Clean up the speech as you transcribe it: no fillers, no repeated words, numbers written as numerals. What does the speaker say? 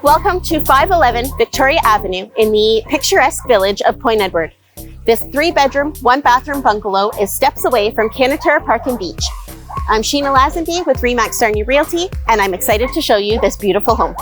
Welcome to 511 Victoria Avenue in the picturesque village of Point Edward. This 3-bedroom, 1-bathroom bungalow is steps away from Canatara Park and Beach. I'm Sheena Lazenby with Remax Sarnia Realty, and I'm excited to show you this beautiful home.